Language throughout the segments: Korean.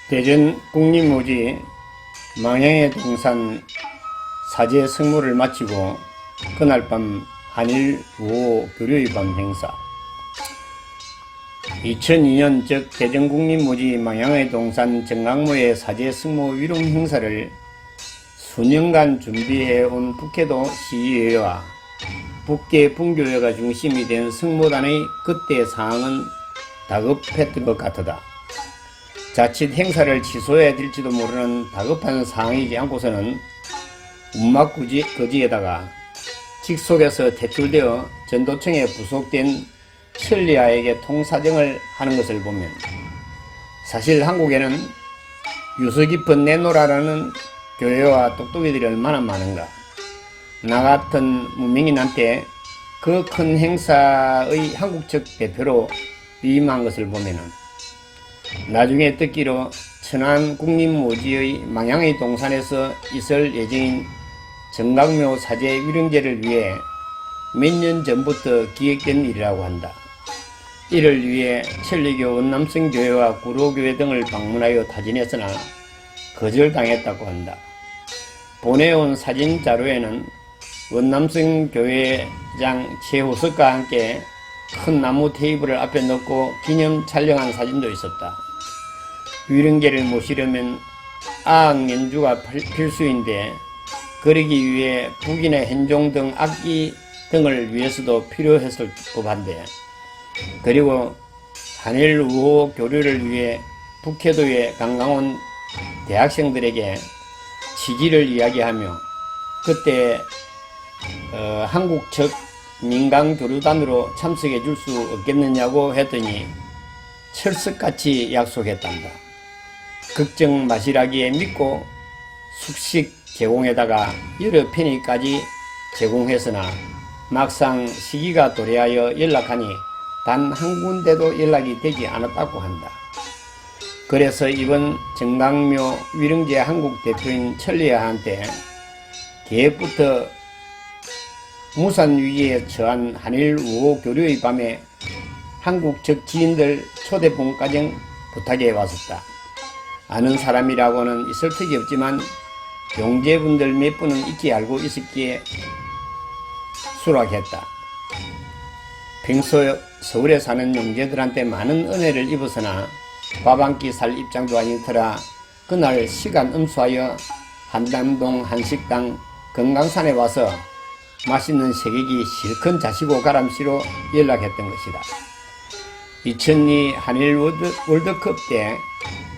대전 국립묘지 망향의 동산 사제 성모를 마치고 그날 밤 한일 우호 교류의 밤 행사. 2002년 즉 대전 국립묘지 망향의 동산 정강모의 사제 성모 위롱 행사를 수년간 준비해온 북해도 시의회와 북계 분교회가 중심이 된 성모단의 그때 상황은 다급했던 것 같다. 자칫 행사를 취소해야 될지도 모르는 다급한 상황이지 않고서는 운막거지에다가 직속에서 퇴출되어 전도청에 부속된 천리아에게 통사정을 하는 것을 보면 사실 한국에는 유서 깊은 내노라라는 교회와 똑똑이들이 얼마나 많은가. 나 같은 무명인한테 그 큰 행사의 한국 측 대표로 위임한 것을 보면은 나중에 듣기로 천안 국립묘지의 망향의 동산에서 있을 예정인 정강묘 사제 위령제를 위해 몇 년 전부터 기획된 일이라고 한다. 이를 위해 천리교 원남성교회와 구로교회 등을 방문하여 타진했으나 거절당했다고 한다. 보내온 사진 자료에는 원남성교회장 최호석과 함께 큰 나무 테이블을 앞에 놓고 기념 촬영한 사진도 있었다. 위령제를 모시려면 아악 연주가 필수인데 그러기 위해 북이나 현종 등 악기 등을 위해서도 필요했을 법한데, 그리고 한일 우호 교류를 위해 북해도에 관광온 대학생들에게 취지를 이야기하며 그때 한국 측 민간교류단으로 참석해 줄 수 없겠느냐고 했더니 철석같이 약속했단다. 걱정 마시라기에 믿고 숙식 제공에다가 여러 편의까지 제공했으나 막상 시기가 도래하여 연락하니 단 한 군데도 연락이 되지 않았다고 한다. 그래서 이번 정강묘 위령제 한국 대표인 천리아한테 계획부터 무산 위기에 처한 한일 우호 교류의 밤에 한국 측 지인들 초대본까지 부탁해 왔었다. 아는 사람이라고는 있을 턱이 없지만 용제분들 몇 분은 있게 알고 있었기에 수락했다. 평소 서울에 사는 용제들한테 많은 은혜를 입었으나 밥 한 끼 살 입장도 아니더라. 그날 시간 음수하여 한남동 한식당 건강산에 와서 맛있는 새끼기 실컷 자시고 가람씨로 연락했던 것이다. 2002 한일 월드컵 때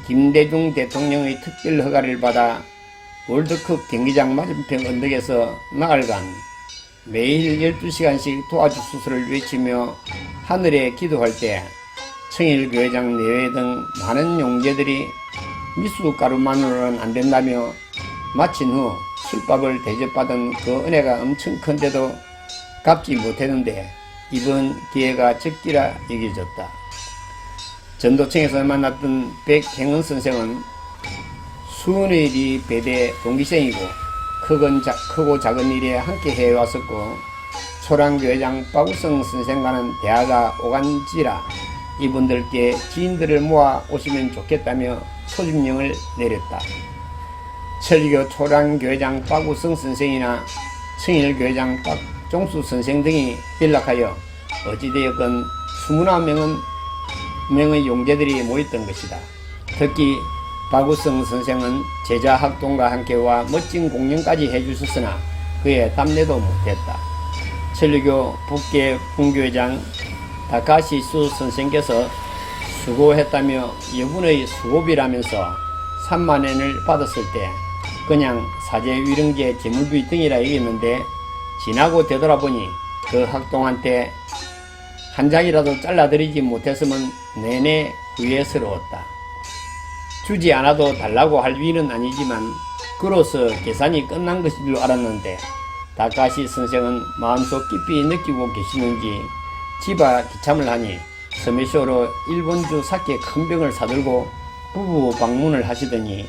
김대중 대통령의 특별 허가를 받아 월드컵 경기장 맞은편 언덕에서 나흘간 매일 12시간씩 도와주 수술을 외치며 하늘에 기도할 때 청일교회장 내외 등 많은 용제들이 미숫가루만으로는 안된다며 마친 후 술밥을 대접받은 그 은혜가 엄청 큰데도 갚지 못했는데 이번 기회가 적기라 여겨졌다. 전도청에서 만났던 백행은 선생은 수은의 배대 동기생이고 크고 작은 일에 함께 해왔었고 초랑교회장 박우성 선생과는 대화가 오간지라 이분들께 지인들을 모아 오시면 좋겠다며 소집령을 내렸다. 천리교 초랑교회장 박우성 선생이나 청일교회장 박종수 선생 등이 연락하여 어찌되었건 29명의 용제들이 모였던 것이다. 특히 박우성 선생은 제자 학동과 함께와 멋진 공연까지 해주셨으나 그의 답례도 못했다. 천리교 북계 분교회장 다카시수 선생께서 수고했다며 여분의 수고비라면서 3만엔을 받았을 때 그냥 사제 위령제 재물비 등이라 얘기했는데 지나고 되돌아보니 그 학동한테 한 장이라도 잘라드리지 못했으면 내내 후회스러웠다. 주지 않아도 달라고 할 위는 아니지만 그로서 계산이 끝난 것인 줄 알았는데 다카시 선생은 마음속 깊이 느끼고 계시는지 집안 기참을 하니 서메쇼로 일본주 사케 큰 병을 사들고 부부 방문을 하시더니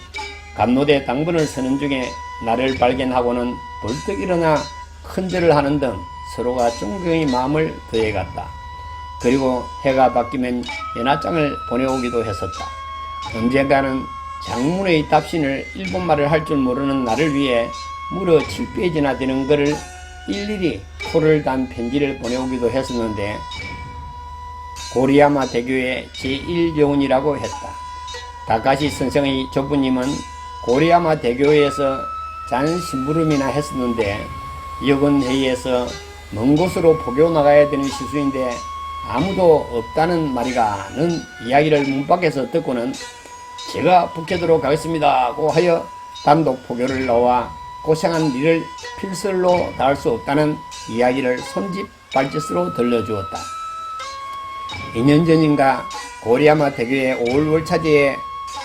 감로대 당번을 서는 중에 나를 발견하고는 벌떡 일어나 큰절을 하는 등 서로가 존경의 마음을 더해갔다. 그리고 해가 바뀌면 연하장을 보내오기도 했었다. 언젠가는 장문의 답신을 일본말을 할 줄 모르는 나를 위해 무려 7페이지나 되는 글을 일일이 토를 단 편지를 보내오기도 했었는데 고리야마 대교의 제1요원이라고 했다. 다카시 선생의 조부님은 고리야마 대교에서 잔 심부름이나 했었는데 여건회의에서 먼 곳으로 포교 나가야 되는 시수인데 아무도 없다는 말이가는 이야기를 문 밖에서 듣고는 제가 북해도로 가겠습니다고 하여 단독 포교를 나와 고생한 일을 필설로 다할 수 없다는 이야기를 손짓 발짓으로 들려주었다. 2년 전인가 고리야마 대교의 5월 월차제에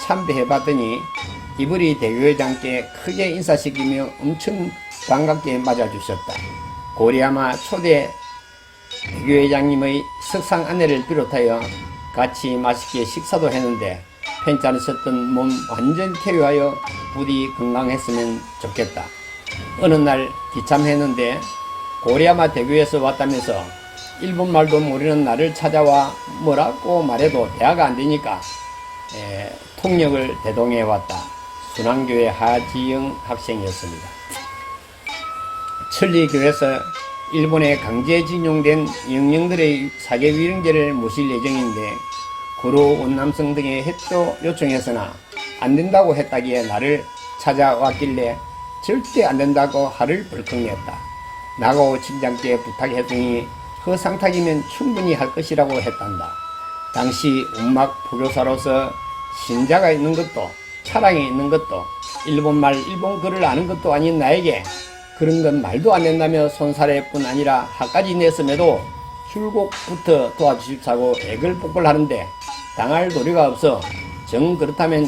참배해봤더니 이불이 대교회장께 크게 인사시키며 엄청 반갑게 맞아주셨다. 고리야마 초대 대교회장님의 석상 아내를 비롯하여 같이 맛있게 식사도 했는데 편찮으셨던 몸 완전 쾌유하여 부디 건강했으면 좋겠다. 어느 날 기참했는데 고리야마 대교에서 왔다면서 일본말도 모르는 나를 찾아와 뭐라고 말해도 대화가 안되니까 통역을 대동해 왔다. 순환교회 하지영 학생이었습니다. 천리교에서 일본에 강제징용된 영령들의 사계위령제를 모실 예정인데 구로 원남성 등의 협조 요청했으나 안된다고 했다기에 나를 찾아왔길래 절대 안된다고 화를 벌컥 냈다. 나고 팀장께 부탁했더니 허상탁이면 충분히 할 것이라고 했단다. 당시 운막 포교사로서 신자가 있는 것도 차량이 있는 것도 일본말 일본글을 아는 것도 아닌 나에게 그런 건 말도 안 된다며 손사래 뿐 아니라 화까지 냈음에도 출곡부터 도와주십사고 애걸복걸하는데 당할 도리가 없어 정 그렇다면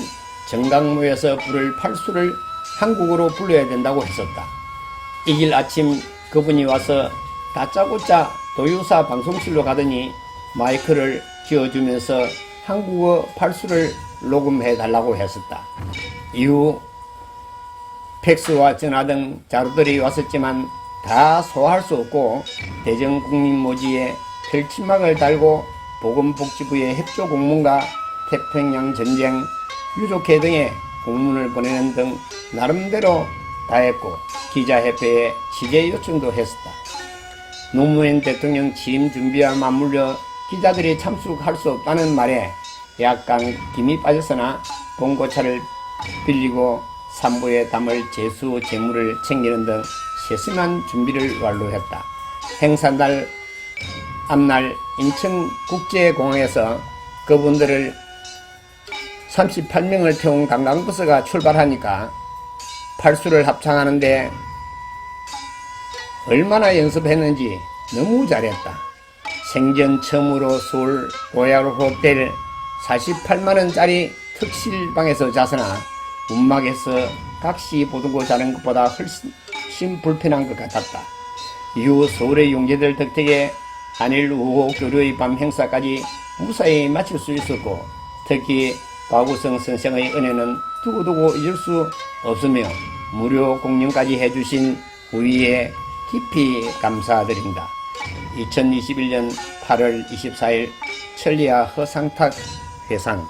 정강모에서 부를 팔수를 한국어로 불러야 된다고 했었다. 이길 아침 그분이 와서 다짜고짜 도유사 방송실로 가더니 마이크를 쥐어주면서 한국어 팔수를 녹음해 달라고 했었다. 이후 팩스와 전화 등 자료들이 왔었지만 다 소화할 수 없고 대전국민모지에 펼침막을 달고 보건복지부의 협조 공문과 태평양 전쟁, 유족회 등의 공문을 보내는 등 나름대로 다 했고 기자협회에 취재 요청도 했었다. 노무현 대통령 취임 준비와 맞물려 기자들이 참석할 수 없다는 말에 약간 김이 빠졌으나 봉고차를 빌리고 산부에 담을 제수 제물을 챙기는 등 세심한 준비를 완료했다. 행사날 앞날 인천국제공항에서 그분들을 38명을 태운 관광버스가 출발하니까 팔수를 합창하는데 얼마나 연습했는지 너무 잘했다. 생전 처음으로 서울 로얄 호텔 48만원짜리 특실방에서 자서나 운막에서 각시 보등고 자는 것보다 훨씬 불편한 것 같았다. 이후 서울의 용재들 덕택에 한일 우호 교류의 밤 행사까지 무사히 마칠 수 있었고 특히 박우성 선생의 은혜는 두고두고 잊을 수 없으며 무료 공연까지 해주신 우위에 깊이 감사드린다. 2021년 8월 24일 천리야 허상탁 회상